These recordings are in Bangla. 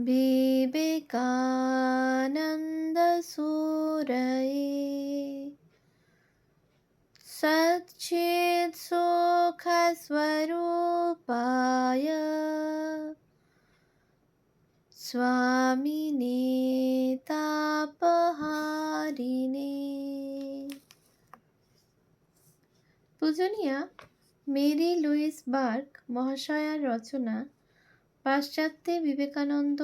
विवेकानन्दसूरये सच्चित्सुखस्वरूपाय स्वामिने तापहारिणे। পূজনীয়া মেরি লুইস বার্ক মহাশয়ার রচনা পাশ্চাত্যে বিবেকানন্দ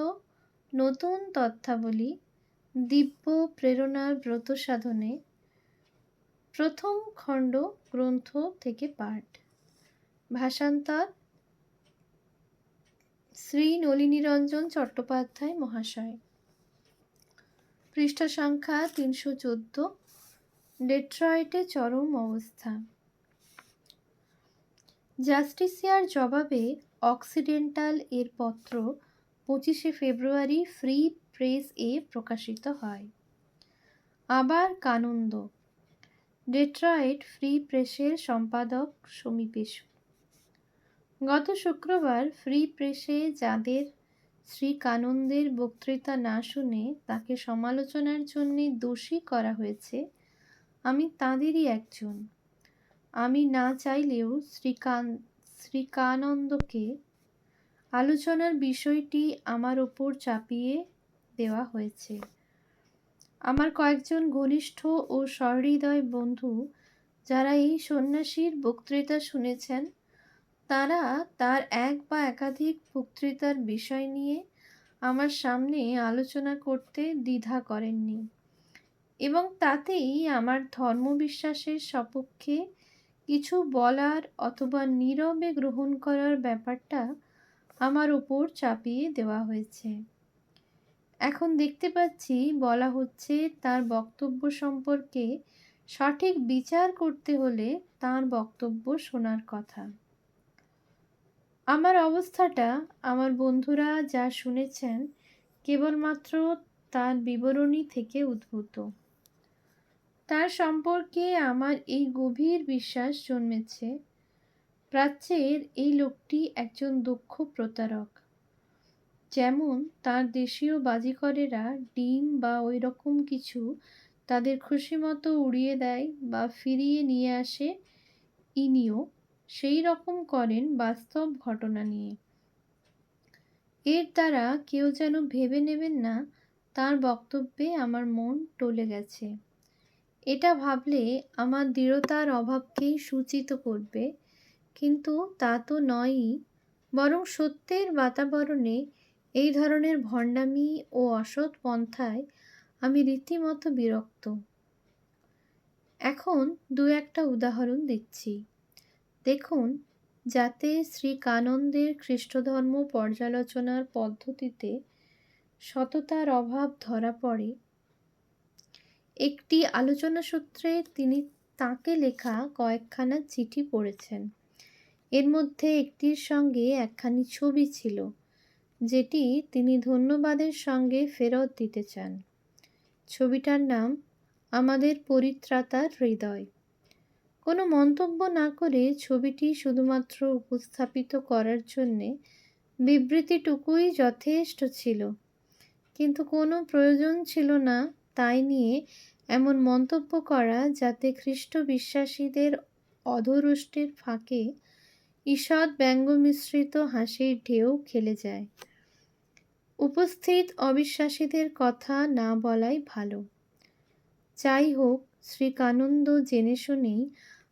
নতুন তথ্যাবলী দিব্য প্রেরণার ব্রত সাধনে প্রথম খণ্ড গ্রন্থ থেকে পাঠ। ভাষান্তর শ্রী নলিনীরঞ্জন চট্টোপাধ্যায় মহাশয়। পৃষ্ঠা সংখ্যা 314। ডেট্রয়েটে চরম অবস্থা। জাস্টিসিয়ার জবাবে অক্সিডেন্টাল এর পত্র 25শে ফেব্রুয়ারি ফ্রি প্রেস এ প্রকাশিত হয়। আবার কানন্দ। ডেট্রয়েট ফ্রি প্রেসের সম্পাদক সমীপেশু। গত শুক্রবার ফ্রি প্রেসে যাদের শ্রীকানন্দের বক্তৃতা না শুনে তাকে সমালোচনার জন্য দোষী করা হয়েছে, আমি তাঁদেরই একজন। আমি না চাইলেও শ্রীকানন্দকে আলোচনার বিষয়টি আমার ওপর চাপিয়ে দেওয়া হয়েছে। আমার কয়েকজন ঘনিষ্ঠ ও সহৃদয় বন্ধু যারা এই সন্ন্যাসীর বক্তৃতা শুনেছেন, তারা তার এক বা একাধিক বক্তৃতার বিষয় নিয়ে আমার সামনে আলোচনা করতে দ্বিধা করেননি এবং তাতেই আমার ধর্মবিশ্বাসের সপক্ষে কিছু বলার অথবা নীরবে গ্রহণ করার ব্যাপারটা আমার ওপর চাপিয়ে দেওয়া হয়েছে। এখন দেখতে পাচ্ছি বলা হচ্ছে তার বক্তব্য সম্পর্কে সঠিক বিচার করতে হলে তার বক্তব্য শোনার কথা। আমার অবস্থাটা আমার বন্ধুরা যা শুনেছেন কেবলমাত্র তার বিবরণী থেকে উদ্ভূত। তার সম্পর্কে আমার এই গভীর বিশ্বাস জন্মেছে, প্রাচ্যের এই লোকটি একজন দক্ষ প্রতারক। যেমন তার দেশীয় বাজিকরেরা ডিম বা ওই রকম কিছু তাদের খুশি মতো উড়িয়ে দেয় বা ফিরিয়ে নিয়ে আসে, ইনিও সেই রকম করেন বাস্তব ঘটনা নিয়ে। এর দ্বারা কেউ যেন ভেবে নেবেন না তার বক্তব্যে আমার মন টলে গেছে। এটা ভাবলে আমার দৃঢ়তার অভাবকেই সূচিত করবে, কিন্তু তা তো নয়ই, বরং সত্যের বাতাবরণে এই ধরনের ভণ্ডামি ও অসৎ পন্থায় আমি রীতিমতো বিরক্ত। এখন দু একটা উদাহরণ দিচ্ছি, দেখুন যাতে শ্রীকানন্দের খ্রিস্টধর্ম পর্যালোচনার পদ্ধতিতে সততার অভাব ধরা পড়ে। একটি আলোচনা সূত্রে তিনি তাঁকে লেখা কয়েকখানা চিঠি পড়েছেন। এর মধ্যে একটির সঙ্গে একখানি ছবি ছিল, যেটি তিনি ধন্যবাদের সঙ্গে ফেরত দিতে চান। ছবিটার নাম আমাদের পরিত্রাতার হৃদয়। কোনো মন্তব্য না করে ছবিটি শুধুমাত্র উপস্থাপিত করার জন্যে বিবৃতিটুকুই যথেষ্ট ছিল, কিন্তু কোনো প্রয়োজন ছিল না তাই নিয়ে এমন মন্তব্য করা যাতে খ্রিস্ট বিশ্বাসীদের অধরষ্টের ফাঁকে ঈষৎ ব্যঙ্গমিশ্রিত হাসির ঢেউ খেলে যায়। উপস্থিত অবিশ্বাসীদের কথা না বলাই ভালো। যাই হোক, শ্রীকানন্দ জেনে শুনেই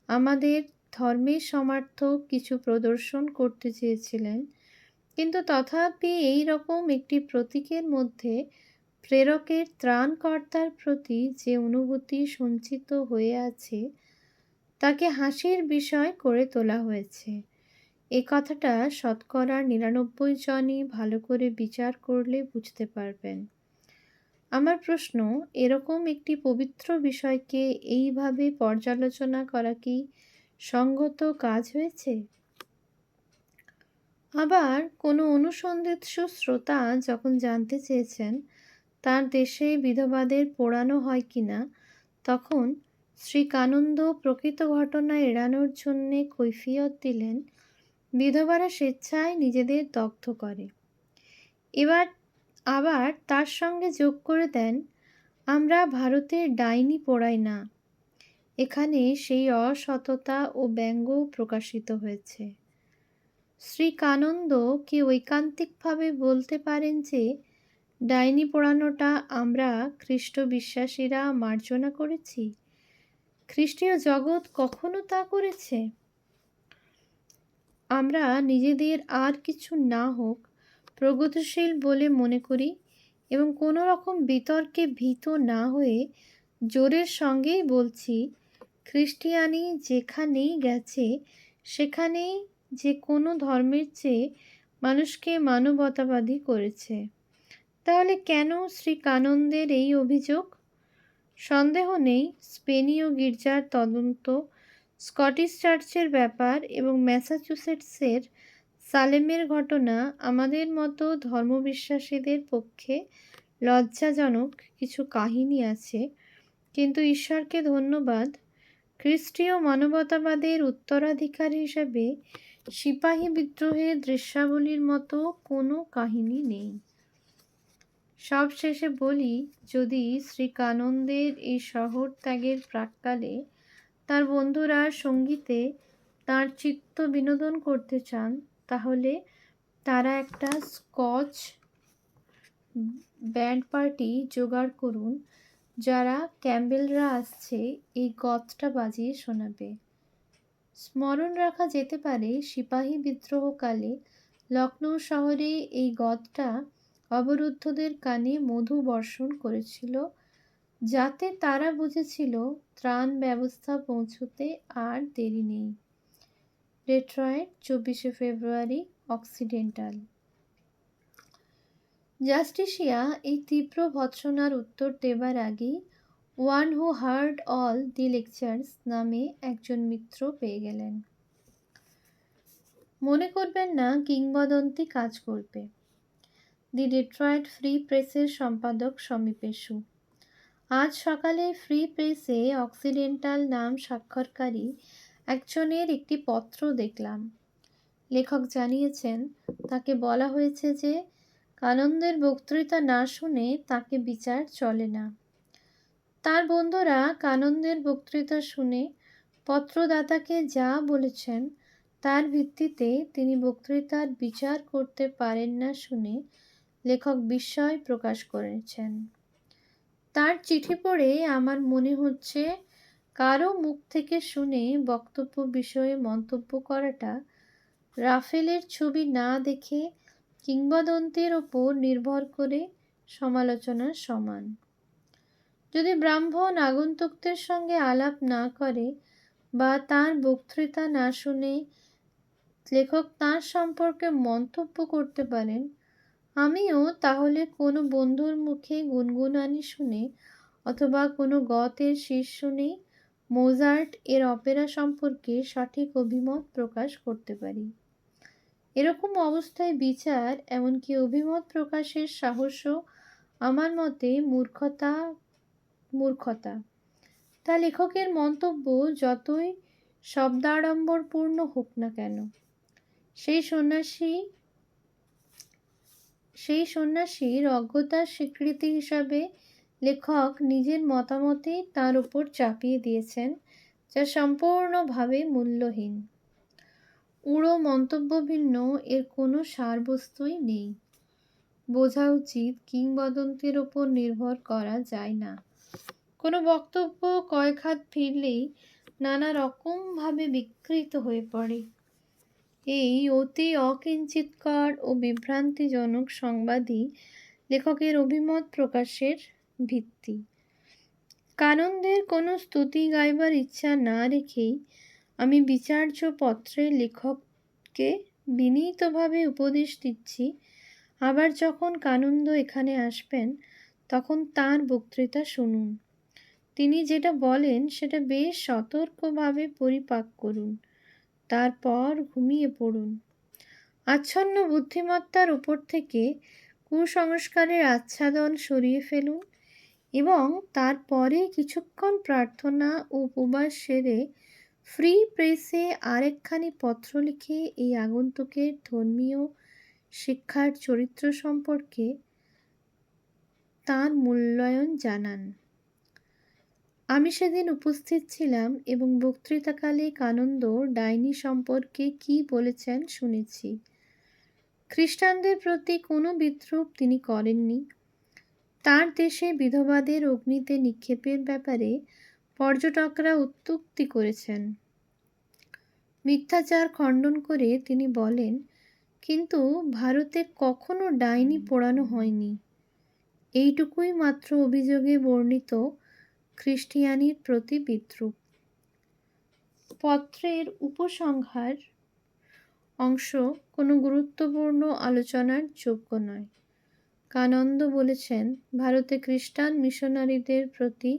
আমাদের ধর্মের সমার্থক কিছু প্রদর্শন করতে চেয়েছিলেন, কিন্তু তথাপি এই রকম একটি প্রতীকের মধ্যে প্রেরকের ত্রাণকর্তার প্রতি যে অনুভূতি সঞ্চিত হয়ে আছে তাকে হাসির বিষয় করে তোলা হয়েছে। এ কথাটা শতকরা 99 জনই ভালো করে বিচার করলে বুঝতে পারবেন। আমার প্রশ্ন, এরকম একটি পবিত্র বিষয়কে এইভাবে পর্যালোচনা করা কি সঙ্গত কাজ হয়েছে? আবার কোনো অনুসন্ধিৎসু শ্রোতা যখন জানতে চেয়েছেন তার দেশে বিধবাদের পোড়ানো হয় কিনা, তখন শ্রীকানন্দ প্রকৃত ঘটনা এড়ানোর জন্যে কৈফিয়ত দিলেন, বিধবারা স্বেচ্ছায় নিজেদের দগ্ধ করে। এবার আবার তার সঙ্গে যোগ করে দেন, আমরা ভারতের ডাইনি পোড়াই না, এখানে সেই অসততা ও ব্যঙ্গও প্রকাশিত হয়েছে। শ্রী কানন্দ কি ঐকান্তিকভাবে বলতে পারেন যে ডাইনি পোড়ানোটা আমরা খ্রিস্ট বিশ্বাসীরা মার্জনা করেছি? খ্রিস্টীয় জগৎ কখনো তা করেছে? আমরা নিজেদের আর কিছু না হোক প্রগতিশীল বলে মনে করি এবং কোনো রকম বিতর্কে ভীত না হয়ে জোরের সঙ্গেই বলছি, খ্রিস্টিয়ানি যেখানেই গেছে সেখানেই যে কোনো ধর্মের চেয়ে মানুষকে মানবতাবাদী করেছে। তাহলে কেন শ্রী কানন্দের এই অভিযোগ? সন্দেহ নেই, স্পেনীয় গির্জার তদন্ত, স্কটিশ চার্চের ব্যাপার এবং ম্যাসাচুসেটসের সালেমের ঘটনা আমাদের মতো ধর্মবিশ্বাসীদের পক্ষে লজ্জাজনক কিছু কাহিনী আছে, কিন্তু ঈশ্বরকে ধন্যবাদ, খ্রিস্টীয় মানবতাবাদের উত্তরাধিকার হিসেবে সিপাহী বিদ্রোহের দৃশ্যাবলীর মতো কোনো কাহিনী নেই। সবশেষে বলি, যদি শ্রী কানন্দের এই শহর ত্যাগের প্রাক্কালে তার বন্ধুরা সঙ্গীতে তাঁর চিত্ত বিনোদন করতে চান, তাহলে তারা একটা স্কচ ব্যান্ড পার্টি জোগাড় করুন, যারা ক্যাম্বেলরা আসছে এই গতটা বাজিয়ে শোনাবে। স্মরণ রাখা যেতে পারে, সিপাহী বিদ্রোহকালে লখনৌ শহরে এই গতটা অবরুদ্ধদের কানে মধু বর্ষণ করেছিল, যাতে তারা বুঝেছিল ত্রাণ ব্যবস্থা পৌঁছতে আর দেরি নেই। ডেট্রয়েট, 24শে ফেব্রুয়ারি, অক্সিডেন্টাল। জাস্টিসিয়া এই তীব্র ভৎসনার উত্তর দেবার আগেই one who hard all the lectures নামে একজন মিত্র পেয়ে গেলেন। মনে করবেন না কিংবদন্তি কাজ করবে। দি ডেট্রয়েট ফ্রি প্রেসের সম্পাদক সমীপেশু। আজ সকালে ফ্রি প্রেসে অক্সিডেন্টাল নাম স্বাক্ষরকারী একজনের একটি পত্র দেখলাম। লেখক জানিয়েছেন, তাকে বলা হয়েছে যে কানন্দের বক্তৃতা না শুনে তাকে বিচার চলে না। তার বন্ধুরা কানন্দের বক্তৃতা শুনে পত্রদাতাকে যা বলেছেন তার ভিত্তিতে তিনি বক্তৃতার বিচার করতে পারেন না শুনে লেখক বিস্ময় প্রকাশ করেছেন। তার চিঠি পড়ে আমার মনে হচ্ছে, কারো মুখ থেকে শুনে বক্তব্য বিষয়ে মন্তব্য করাটা রাফেলের ছবি না দেখে কিংবদন্তির ওপর নির্ভর করে সমালোচনার সমান। যদি ব্রাহ্মণ আগন্তুকদের সঙ্গে আলাপ না করে বা তার বক্তৃতা না শুনে লেখক তাঁর সম্পর্কে মন্তব্য করতে পারেন, আমিও তাহলে কোনো বন্ধুর মুখে গুনগুনানি শুনে অথবা কোনো গতের শীষ শুনেই মোজার্ট এর অপেরা সম্পর্কে সঠিক অভিমত প্রকাশ করতে পারি। এরকম অবস্থায় বিচার, এমনকি অভিমত প্রকাশের সাহসও আমার মতে মূর্খতা। তা লেখকের মন্তব্য যতই শব্দাড়ম্বরপূর্ণ হোক না কেন। সেই সন্ন্যাসীর অজ্ঞতার স্বীকৃতি হিসাবে লেখক নিজের মতামতেই তার উপর চাপিয়ে দিয়েছেন, যা সম্পূর্ণভাবে মূল্যহীন। উড়ো মন্তব্য ভিন্ন এর কোনো সারবস্তুই নেই। বোঝা উচিত, কিংবদন্তির ওপর নির্ভর করা যায় না। কোনো বক্তব্য কয়েক হাত ফিরলেই নানা রকমভাবে বিকৃত হয়ে পড়ে। এই অতি অকিঞ্চিৎকর ও বিভ্রান্তিজনক সংবাদই লেখকের অভিমত প্রকাশের ভিত্তি। কানন্দের কোনো স্তুতি গাইবার ইচ্ছা না রেখেই আমি বিচার্য পত্রে লেখককে বিনীতভাবে উপদেশ দিচ্ছি, আবার যখন কানন্দ এখানে আসবেন তখন তাঁর বক্তৃতা শুনুন। তিনি যেটা বলেন সেটা বেশ সতর্কভাবে পরিপাক করুন, তারপর ঘুমিয়ে পড়ুন। আচ্ছন্ন বুদ্ধিমত্তার উপর থেকে কুসংস্কারের আচ্ছাদন সরিয়ে ফেলুন এবং তারপরে কিছুক্ষণ প্রার্থনা ও উপবাস সেরে ফ্রি প্রেসে আরেকখানি পত্র লিখে এই আগন্তুকের ধর্মীয় শিক্ষার চরিত্র সম্পর্কে তাঁর মূল্যায়ন জানান। আমি সেদিন উপস্থিত ছিলাম এবং বক্তৃতাকালে কানন্দ ডাইনি সম্পর্কে কি বলেছেন শুনেছি। খ্রিস্টানদের প্রতি কোনো বিদ্রূপ তিনি করেননি। তার দেশে বিধবাদের অগ্নিতে নিক্ষেপের ব্যাপারে পর্যটকরা উত্তুক্তি করেছেন। মিথ্যাচার খণ্ডন করে তিনি বলেন, কিন্তু ভারতে কখনো ডাইনি পোড়ানো হয়নি। এইটুকুই মাত্র অভিযোগে বর্ণিত খ্রিস্টিয়ানির প্রতি বিদ্রূপ। পত্রের উপসংহার অংশ কোনো গুরুত্বপূর্ণ আলোচনার যোগ্য নয়। কানন্দ বলেছেন, ভারতে খ্রিস্টান মিশনারিদের প্রতি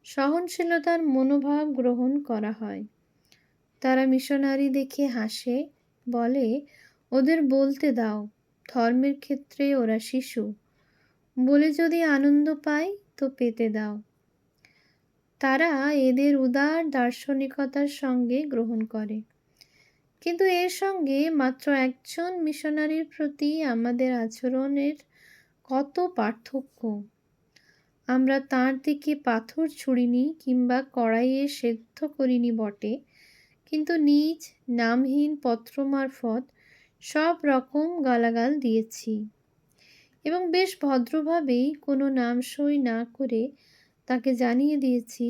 সহনশীলতার মনোভাব গ্রহণ করা হয়। তারা মিশনারি দেখে হাসে, বলে, ওদের বলতে দাও, ধর্মের ক্ষেত্রে ওরা শিশু, বলে যদি আনন্দ পায় তো পেতে দাও। তারা এদের উদার দার্শনিকতার সঙ্গে গ্রহণ করে। কিন্তু এর সঙ্গে মাত্র একজন মিশনারির প্রতি আমাদের আচরণের কত পার্থক্য! আমরা তাঁর দিকে পাথর ছুঁড়িনি কিংবা কড়াইয়ে সেদ্ধ করিনি বটে, কিন্তু নিজ নামহীন পত্র মারফত সব রকম গালাগাল দিয়েছি এবং বেশ ভদ্রভাবেই কোনো নাম সই না করে তাকে জানিয়ে দিয়েছি,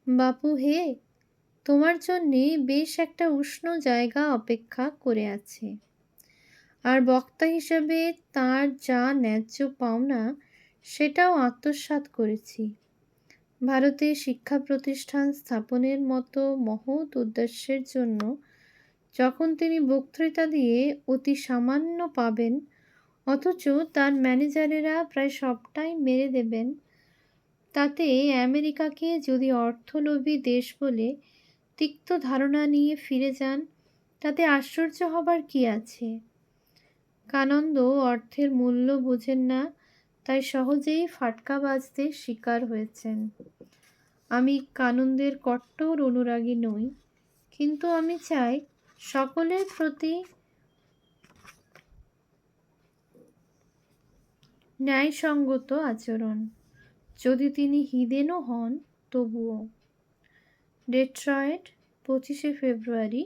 বাপু হে, তোমার জন্যে বেশ একটা উষ্ণ জায়গা অপেক্ষা করে আছে। আর বক্তা হিসেবে তার যা ন্যায্য পাওনা সেটাও আত্মসাৎ করেছি। ভারতে শিক্ষা প্রতিষ্ঠান স্থাপনের মতো মহৎ উদ্দেশ্যের জন্য যখন তিনি বক্তৃতা দিয়ে অতি সামান্য পাবেন, অথচ তার ম্যানেজারেরা প্রায় সবটাই মেরে দেবেন, তাতে আমেরিকাকে যদি অর্থলোভী দেশ বলে তিক্ত ধারণা নিয়ে ফিরে যান, তাতে আশ্চর্য হবার কি আছে? কানন্দ অর্থের মূল্য বোঝেন না, তাই সহজেই ফাটকা বাজতে শিকার হয়েছেন। আমি কানন্দের কট্টর অনুরাগী নই, কিন্তু আমি চাই সকলের প্রতি ন্যায়সঙ্গত আচরণ, যদি তিনি হিদেনও হন তবুও। ডেট্রয়েট, 25শে ফেব্রুয়ারি।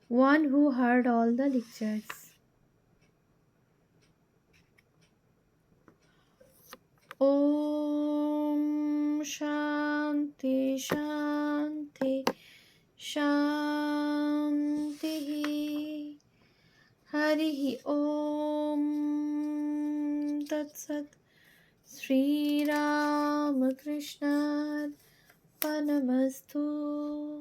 One who heard all the lectures. Om Shanti Shanti Shanti. Harihi Om Tat Sat. Sri Ramakrishna Panamastu.